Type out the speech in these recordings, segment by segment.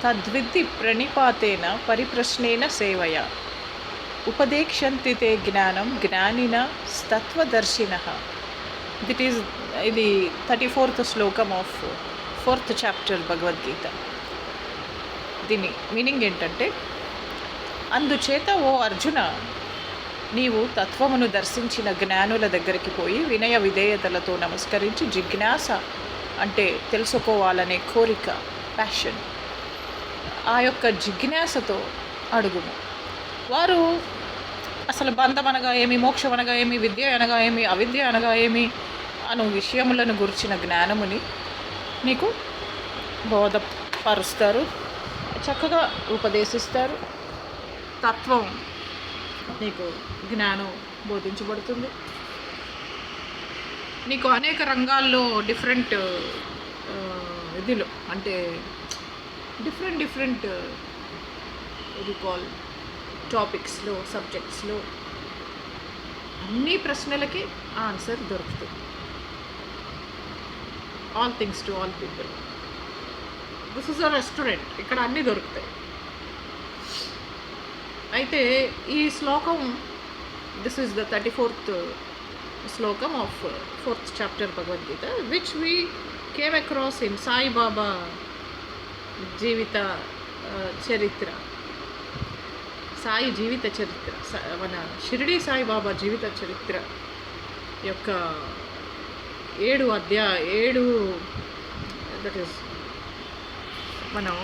తద్విద్ధి ప్రణిపాతేన పరిప్రశ్నేన సేవయా ఉపదేక్షంతి తే జ్ఞానం జ్ఞానిన తత్వదర్శినః. ఇది 34th శ్లోకం ఆఫ్ 4th చాప్టర్ భగవద్గీత. దీని మీనింగ్ ఏంటంటే, అందుచేత ఓ అర్జున, నీవు తత్వమును దర్శించిన జ్ఞానుల దగ్గరికి పోయి వినయ విధేయతలతో నమస్కరించి జిజ్ఞాస అంటే తెలుసుకోవాలనే కోరిక, ప్యాషన్, ఆ యొక్క జిజ్ఞాసతో అడుగుము. వారు అసలు బంధం అనగా ఏమి, మోక్షం అనగా ఏమి, విద్య అనగా ఏమి, అవిద్య అనగా ఏమి అను విషయములను గురించిన జ్ఞానముని నీకు బోధపరుస్తారు, చక్కగా ఉపదేశిస్తారు. తత్వం నీకు జ్ఞానం బోధించబడుతుంది. నీకు అనేక రంగాల్లో డిఫరెంట్ ఇదిలో అంటే డిఫరెంట్ ఇది కాల్ టాపిక్స్లో, సబ్జెక్ట్స్లో అన్ని ప్రశ్నలకి ఆన్సర్ దొరుకుతుంది. All things to all people. This is a restaurant, ఇక్కడ అన్నీ దొరుకుతాయి. అయితే ఈ శ్లోకం, దిస్ ఈస్ ద 34th శ్లోకం of 4th chapter Bhagavad Gita, which we came across in Sai Baba జీవిత చరిత్ర, సాయి జీవిత చరిత్ర, మన షిరిడి సాయిబాబా జీవిత చరిత్ర యొక్క 7 దట్ ఈస్ మనం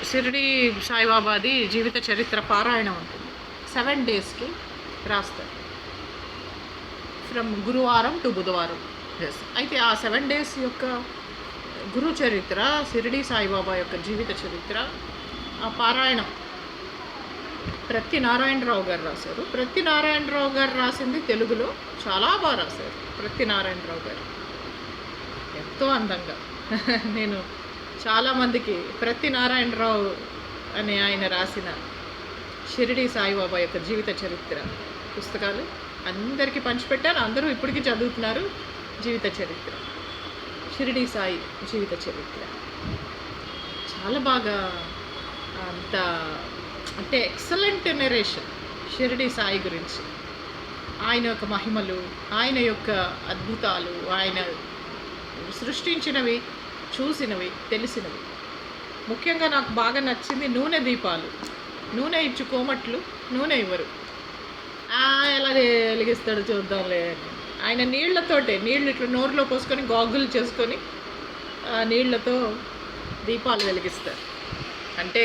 షిరిడి సాయిబాబాది జీవిత చరిత్ర పారాయణం ఉంటుంది. 7 daysకి రాస్తారు, ఫ్రమ్ గురువారం టు బుధవారం. అయితే ఆ 7 days యొక్క గురు చరిత్ర, షిరిడి సాయిబాబా యొక్క జీవిత చరిత్ర, ఆ పారాయణం ప్రతి నారాయణరావు గారు రాశారు. ప్రతి నారాయణరావు గారు రాసింది తెలుగులో చాలా బాగా రాశారు. ప్రతి నారాయణరావు గారు ఎంతో అందంగా. నేను చాలామందికి ప్రతి నారాయణరావు అనే ఆయన రాసిన షిరిడి సాయిబాబా యొక్క జీవిత చరిత్ర పుస్తకాలు అందరికీ పంచిపెట్టాను. అందరూ ఇప్పటికీ చదువుతున్నారు. జీవిత చరిత్ర, షిరిడి సాయి జీవిత చరిత్ర చాలా బాగా, అంత అంటే ఎక్సలెంట్ నెరేషన్ షిరిడి సాయి గురించి, ఆయన యొక్క మహిమలు, ఆయన యొక్క అద్భుతాలు, ఆయన సృష్టించినవి, చూసినవి, తెలిసినవి. ముఖ్యంగా నాకు బాగా నచ్చింది నూనె దీపాలు. నూనె ఇచ్చి కోమట్లు, నూనె ఇవ్వరు. ఎలా వెలిగిస్తాడు చూద్దాంలే అని ఆయన నీళ్ళు ఇట్లా నోరులో పోసుకొని గాగులు చేసుకొని ఆ నీళ్లతో దీపాలు వెలిగిస్తారు. అంటే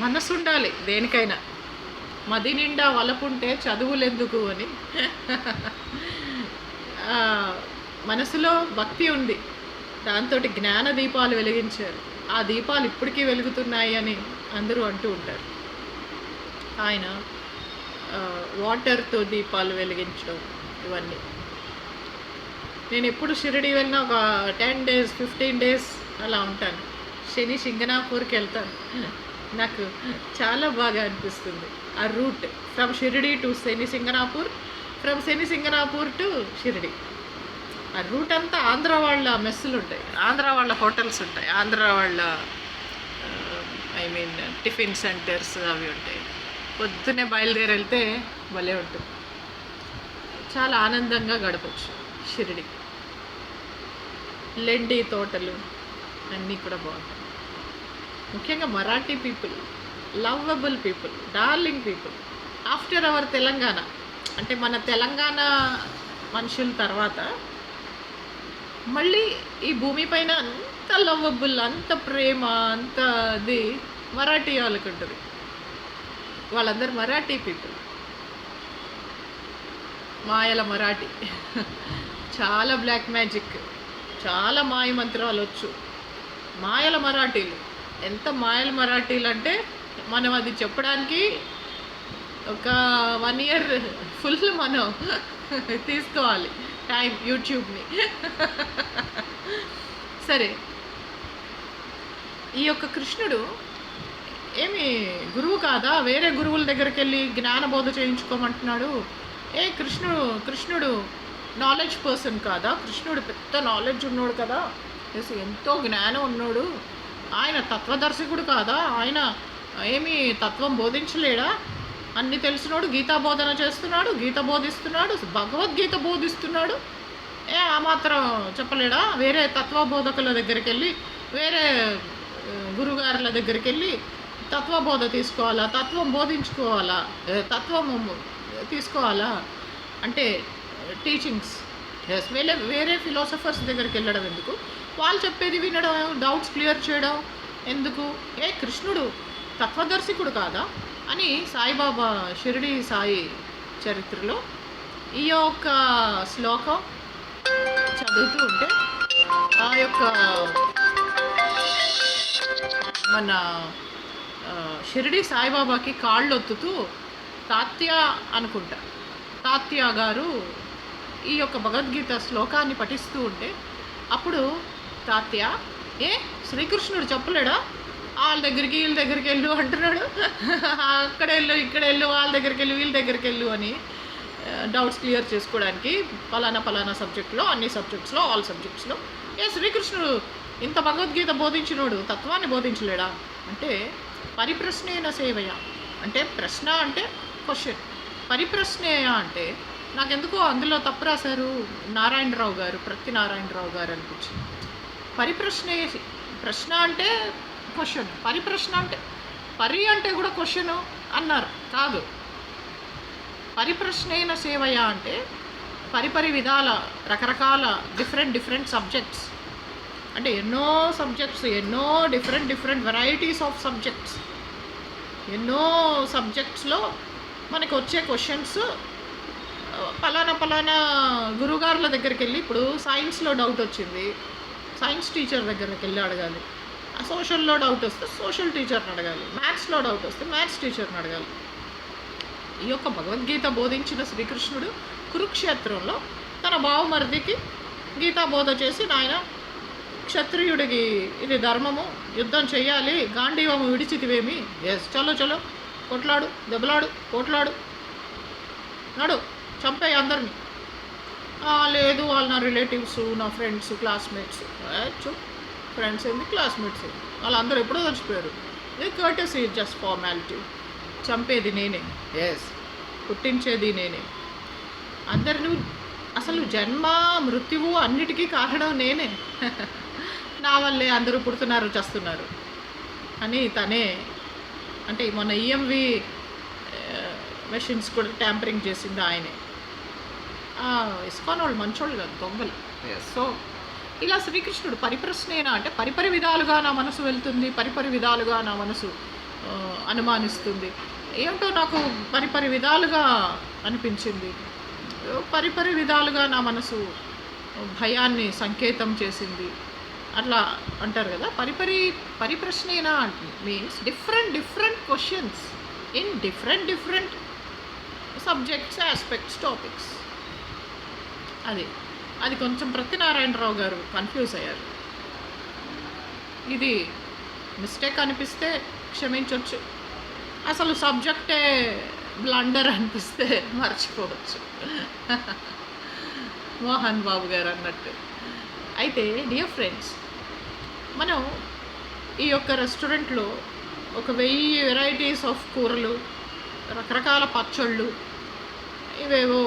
మనసు ఉండాలి దేనికైనా. మది నిండా వలపుంటే చదువులు ఎందుకు అని మనసులో భక్తి ఉంది, దాంతో జ్ఞాన దీపాలు వెలిగించారు. ఆ దీపాలు ఇప్పటికీ వెలుగుతున్నాయి అని అందరూ అంటూ ఉంటారు. ఆయన వాటర్తో దీపాలు వెలిగించడం, ఇవన్నీ. నేను ఎప్పుడు షిరిడి వెళ్ళినా ఒక 10 days 15 days అలా ఉంటాను. శని సింగనాపూర్కి వెళ్తాను. నాకు చాలా బాగా అనిపిస్తుంది ఆ route, from Shirdi to Shani Shingnapur, from Shani Shingnapur to Shirdi. ఆ రూట్ అంతా ఆంధ్ర వాళ్ళ మెస్సులు ఉంటాయి, ఆంధ్ర వాళ్ళ హోటల్స్ ఉంటాయి, ఆంధ్ర వాళ్ళ టిఫిన్ సెంటర్స్ అవి ఉంటాయి. పొద్దున్నే బయలుదేరి వెళ్తే భలే ఉంటుంది. చాలా ఆనందంగా గడపచ్చు షిరిడి. లెండి తోటలు అన్నీ కూడా బాగుంటాయి. ముఖ్యంగా Marathi people, lovable people, darling people. After our Telangana, అంటే మన తెలంగాణ మనుషుల తర్వాత మళ్ళీ ఈ భూమిపైన అంత లవ్వబుల్, అంత ప్రేమ, అంత అది మరాఠీ వాళ్ళకి ఉంటుంది. వాళ్ళందరూ మరాఠీ పీపుల్, మాయల మరాఠీ. చాలా బ్లాక్ మ్యాజిక్, చాలా మాయ మంత్రాలు వచ్చు. మాయల మరాఠీలు, ఎంత మాయల మరాఠీలు అంటే మనం అది చెప్పడానికి ఒక 1 year ఫుల్ మనం తీసుకోవాలి టైం, యూట్యూబ్ని. సరే, ఈ యొక్క కృష్ణుడు ఏమి గురువు కాదా? వేరే గురువుల దగ్గరికి వెళ్ళి జ్ఞానబోధ చేయించుకోమంటున్నాడు. కృష్ణుడు నాలెడ్జ్ పర్సన్ కాదా? కృష్ణుడు పెద్ద నాలెడ్జ్ ఉన్నాడు కదా, ఎంతో జ్ఞానం ఉన్నాడు, ఆయన తత్వదర్శకుడు కాదా? ఆయన ఏమి తత్వం బోధించలేడా? అన్ని తెలిసినోడు గీతా బోధన చేస్తున్నాడు, గీత బోధిస్తున్నాడు, భగవద్గీత బోధిస్తున్నాడు. ఆ మాత్రం చెప్పలేడా? వేరే తత్వబోధకుల దగ్గరికి వెళ్ళి, వేరే గురుగారుల దగ్గరికి వెళ్ళి తత్వబోధ తీసుకోవాలా, తత్వం బోధించుకోవాలా, తత్వం తీసుకోవాలా అంటే టీచింగ్స్ వేరే వేరే ఫిలాసఫర్స్ దగ్గరికి వెళ్ళడం ఎందుకు? వాళ్ళు చెప్పేది వినడం, డౌట్స్ క్లియర్ చేయడం ఎందుకు? కృష్ణుడు తత్వదర్శకుడు కాదా అని సాయిబాబా షిరిడి సాయి చరిత్రలో ఈ యొక్క శ్లోకం చదువుతూ ఉంటే ఆ యొక్క మన షిరిడి సాయిబాబాకి కాళ్ళు ఒత్తుతూ తాత్య అనుకుంటా, తాత్య గారు ఈ యొక్క భగవద్గీత శ్లోకాన్ని పఠిస్తూ ఉంటే అప్పుడు తాత్య శ్రీకృష్ణుడు చెప్పలేడా వాళ్ళ దగ్గరికి వీళ్ళ దగ్గరికి వెళ్ళు అంటున్నాడు, అక్కడ వెళ్ళు ఇక్కడ వెళ్ళు వాళ్ళ దగ్గరికి వెళ్ళు వీళ్ళ దగ్గరికి వెళ్ళు అని డౌట్స్ క్లియర్ చేసుకోవడానికి పలానా సబ్జెక్ట్లో, అన్ని సబ్జెక్ట్స్లో, ఆల్ సబ్జెక్ట్స్లో శ్రీకృష్ణుడు ఇంత భగవద్గీత బోధించినోడు తత్వాన్ని బోధించలేడా అంటే పరిప్రశ్నేన సేవయ అంటే ప్రశ్న అంటే క్వశ్చన్, పరిప్రశ్నేయ అంటే నాకెందుకో అందులో తప్పు రాశారు నారాయణరావు గారు, ప్రతి నారాయణరావు గారు అనిపించింది. ప్రశ్న అంటే క్వశ్చన్, పరిప్రశ్న అంటే అంటే కూడా క్వశ్చను అన్నారు, కాదు. పరిప్రశ్నైన సేవయ అంటే పరిపరి విధాల రకరకాల డిఫరెంట్ సబ్జెక్ట్స్ అంటే ఎన్నో సబ్జెక్ట్స్, ఎన్నో డిఫరెంట్ వెరైటీస్ ఆఫ్ సబ్జెక్ట్స్, ఎన్నో సబ్జెక్ట్స్లో మనకు వచ్చే క్వశ్చన్స్ పలానా గురుగారుల దగ్గరికి వెళ్ళి, ఇప్పుడు సైన్స్లో డౌట్ వచ్చింది సైన్స్ టీచర్ దగ్గరికి వెళ్ళి అడగాలి, సోషల్లో డౌట్ వస్తే సోషల్ టీచర్ని అడగాలి, మ్యాథ్స్లో డౌట్ వస్తే మ్యాథ్స్ టీచర్ని అడగాలి. ఈ యొక్క భగవద్గీత బోధించిన శ్రీకృష్ణుడు కురుక్షేత్రంలో తన బావమరిదికి గీతా బోధ చేసి, నాయన క్షత్రియుడికి ఇది ధర్మము, యుద్ధం చెయ్యాలి, గాంధీవము విడిచితివేమి, చలో కొట్లాడు, దెబ్బలాడు, కొట్లాడు, నడు, చంపేయి అందరినీ. లేదు వాళ్ళు నా రిలేటివ్స్, నా ఫ్రెండ్స్, క్లాస్మేట్స్. ఫ్రెండ్స్ ఏంది, క్లాస్మేట్స్ ఏంది, వాళ్ళందరూ ఎప్పుడో చచ్చిపోయారు. ఇది కర్టసీ, జస్ట్ ఫార్మాలిటీ. చంపేది నేనే, పుట్టించేది నేనే, అందరిని అసలు జన్మ మృత్యువు అన్నిటికీ కారణం నేనే, నా వల్లే అందరూ పుడుతున్నారు చస్తున్నారు అని తనే అంటే మొన్న ఈఎంవి మెషిన్స్ కూడా ట్యాంపరింగ్ చేసింది ఆయనే. ఇస్కాన్ వాళ్ళు మంచోళ్ళు కాదు, దొంగలు. సో ఇలా శ్రీకృష్ణుడు పరిప్రశ్నేనా అంటే పరిపరి విధాలుగా నా మనసు వెళ్తుంది, పరిపరి విధాలుగా నా మనసు అనుమానిస్తుంది, ఏమిటో నాకు పరిపరి విధాలుగా అనిపించింది, పరిపరి విధాలుగా నా మనసు భయాన్ని సంకేతం చేసింది అట్లా అంటారు కదా. పరిప్రశ్నేనా means different questions in different subjects, aspects, topics. అది కొంచెం ప్రతినారాయణరావు గారు కన్ఫ్యూజ్ అయ్యారు. ఇది మిస్టేక్ అనిపిస్తే క్షమించవచ్చు, అసలు సబ్జెక్టే బ్లండర్ అనిపిస్తే మర్చిపోవచ్చు, మోహన్ బాబు గారు అన్నట్టు. అయితే డియర్ ఫ్రెండ్స్, మనం ఈ యొక్క రెస్టారెంట్లో 1000 వెరైటీస్ ఆఫ్ కూరలు, రకరకాల పచ్చళ్ళు, ఇవేవో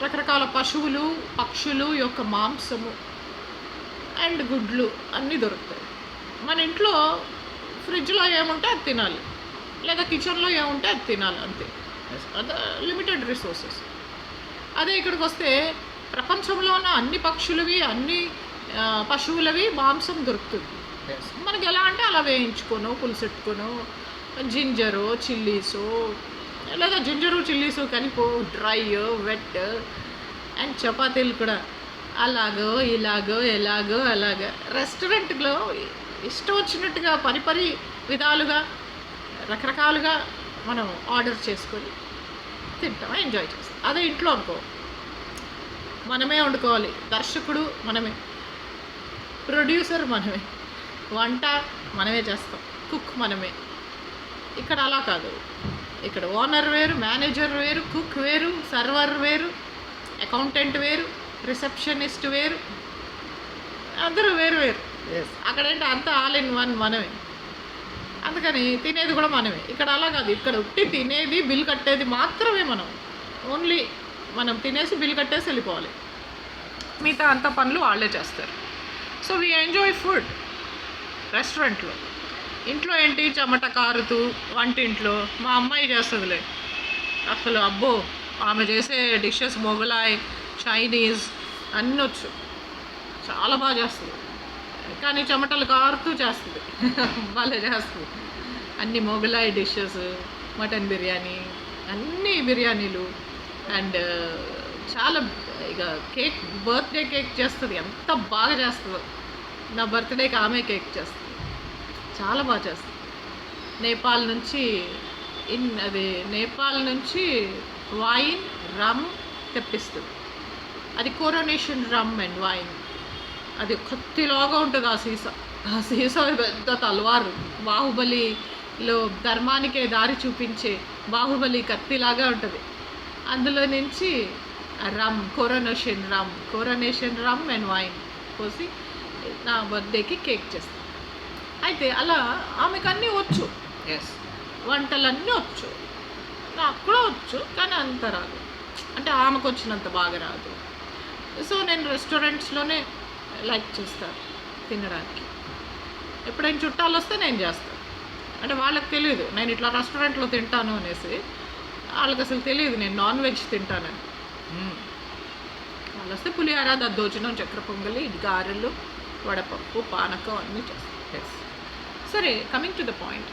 రకరకాల పశువులు పక్షులు యొక్క మాంసము అండ్ గుడ్లు అన్నీ దొరుకుతాయి. మన ఇంట్లో ఫ్రిడ్జ్లో ఏముంటే అది తినాలి, లేదా కిచెన్లో ఏముంటే అది తినాలి, అంతే. అది లిమిటెడ్ రిసోర్సెస్. అదే ఇక్కడికి వస్తే ప్రపంచంలో ఉన్న అన్ని పక్షులవి, అన్ని పశువులవి మాంసం దొరుకుతుంది. మనకి ఎలా అంటే అలా వేయించుకోను, పులుసెట్టుకోను, జింజరు చిల్లీసు, లేదా జింజరు చిల్లీసు కలిపో, డ్రై వెట్ అండ్ చపాతీలు కూడా అలాగో ఇలాగో ఎలాగో అలాగా రెస్టారెంట్లో ఇష్టం వచ్చినట్టుగా పరిపరి విధాలుగా రకరకాలుగా మనం ఆర్డర్ చేసుకొని తింటాం, ఎంజాయ్ చేస్తాం. అదే ఇంట్లో అనుకో, మనమే వండుకోవాలి, దర్శకుడు మనమే, ప్రొడ్యూసర్ మనమే, వంట మనమే చేస్తాం, కుక్ మనమే. ఇక్కడ అలా కాదు, ఇక్కడ ఓనర్ వేరు, మేనేజర్ వేరు, కుక్ వేరు, సర్వర్ వేరు, అకౌంటెంట్ వేరు, రిసెప్షనిస్ట్ వేరు, అందరూ వేరు వేరు. ఎస్ అక్కడేంటి అంతా ఆల్ ఇన్ వన్ మనమే, అందుకని తినేది కూడా మనమే. ఇక్కడ అలా కాదు, ఇక్కడ ఉట్టి తినేది బిల్ కట్టేది మాత్రమే మనం. ఓన్లీ మనం తినేసి బిల్ కట్టేసి వెళ్ళిపోవాలి, మిగతా అంత పనులు వాళ్ళే చేస్తారు. సో వీ ఎంజాయ్ ఫుడ్ రెస్టారెంట్లో. ఇంట్లో ఏంటి చెమట కారుతూ వంటింట్లో మా అమ్మాయి చేస్తుందిలే అసలు, అబ్బో ఆమె చేసే డిషెస్ మొగలాయ్ చైనీస్ అన్నీ వచ్చు, చాలా బాగా చేస్తుంది. కానీ చెమటలు కారుతూ చేస్తుంది భలే చేస్తుంది. అన్ని మొగలాయ్ డిషెస్, మటన్ బిర్యానీ, అన్ని బిర్యానీలు. అండ్ చాలా ఇక కేక్, బర్త్డే కేక్ చేస్తుంది, ఎంత బాగా చేస్తుందో. నా బర్త్డేకి ఆమె కేక్ చేస్తుంది, చాలా బాగా చేస్తుంది. నేపాల్ నుంచి వైన్ రమ్ తెప్పిస్తుంది. అది కోరోనేషన్ రమ్ అండ్ వైన్. అది కత్తిలాగా ఉంటుంది ఆ సీసా పెద్ద తలవారు, బాహుబలిలో ధర్మానికే దారి చూపించే బాహుబలి కత్తిలాగా ఉంటుంది. అందులో నుంచి కోరోనేషన్ రమ్ అండ్ వైన్ పోసి నా బర్త్డేకి కేక్ చేస్తాను. అయితే అలా ఆమెకు అన్నీ వచ్చు. ఎస్, వంటలన్నీ వచ్చు, నాకు కూడా వచ్చు, కానీ అంత రాదు, అంటే ఆమెకు వచ్చినంత బాగా రాదు. సో నేను రెస్టారెంట్స్లోనే లైక్ చేస్తాను తినడానికి. ఎప్పుడైనా చుట్టాలు వస్తే నేను చేస్తాను, అంటే వాళ్ళకి తెలియదు నేను ఇట్లా రెస్టారెంట్లో తింటాను అనేసి. వాళ్ళకి అసలు తెలియదు నేను నాన్ వెజ్ తింటానని. వాళ్ళు వస్తే పులిహార, దద్దోజనం, చక్కెర పొంగలి, గారెలు, వడపప్పు, పానకం అన్నీ చేస్తాం. ఎస్, సరే కమింగ్ టు ద పాయింట్.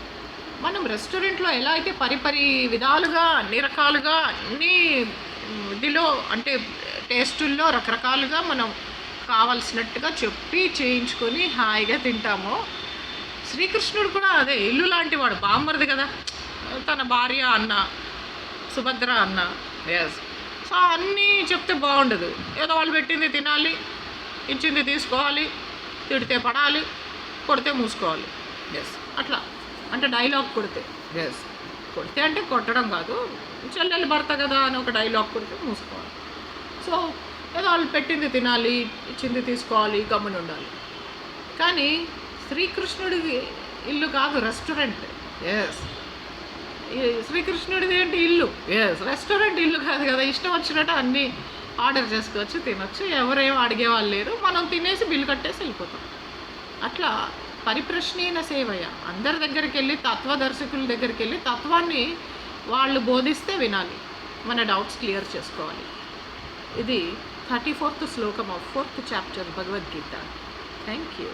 మనం రెస్టారెంట్లో ఎలా అయితే పరిపరి విధాలుగా అన్ని రకాలుగా అన్నీ ఇదిలో అంటే టేస్టుల్లో రకరకాలుగా మనం కావాల్సినట్టుగా చెప్పి చేయించుకొని హాయిగా తింటామో, శ్రీకృష్ణుడు కూడా అదే ఇల్లు లాంటి వాడు, బామ్మరిది కదా, తన భార్య అన్న, సుభద్ర అన్న. ఎస్, సో అన్నీ చెప్తే బాగుండదు. ఏదో వాళ్ళు పెట్టింది తినాలి, ఇచ్చింది తీసుకోవాలి, తిడితే పడాలి, కొడితే మూసుకోవాలి. ఎస్, అట్లా అంటే డైలాగ్ కొడితే. ఎస్, కొడితే అంటే కొట్టడం కాదు, చెల్లెలు భర్త కదా అని ఒక డైలాగ్ కొడితే మూసుకోవాలి. సో ఏదో వాళ్ళు పెట్టింది తినాలి, ఇచ్చింది తీసుకోవాలి, గమ్మున ఉండాలి. కానీ శ్రీకృష్ణుడిది ఇల్లు కాదు, రెస్టారెంట్. ఎస్, శ్రీకృష్ణుడిది ఏంటి ఇల్లు. ఎస్, రెస్టారెంట్ ఇల్లు కాదు కదా, ఇష్టం వచ్చినట్టు అన్నీ ఆర్డర్ చేసుకోవచ్చు, తినొచ్చు, ఎవరేం అడిగేవాళ్ళు లేరు, మనం తినేసి బిల్లు కట్టేసి వెళ్ళిపోతాం. అట్లా పరిప్రశ్నేన సేవయ, అందరి దగ్గరికి వెళ్ళి తత్వదర్శకుల దగ్గరికి వెళ్ళి తత్వాన్ని వాళ్ళు బోధిస్తే వినాలి, మన డౌట్స్ క్లియర్ చేసుకోవాలి. ఇది 34th శ్లోకం of 4th chapter Bhagavad Gita. Thank you.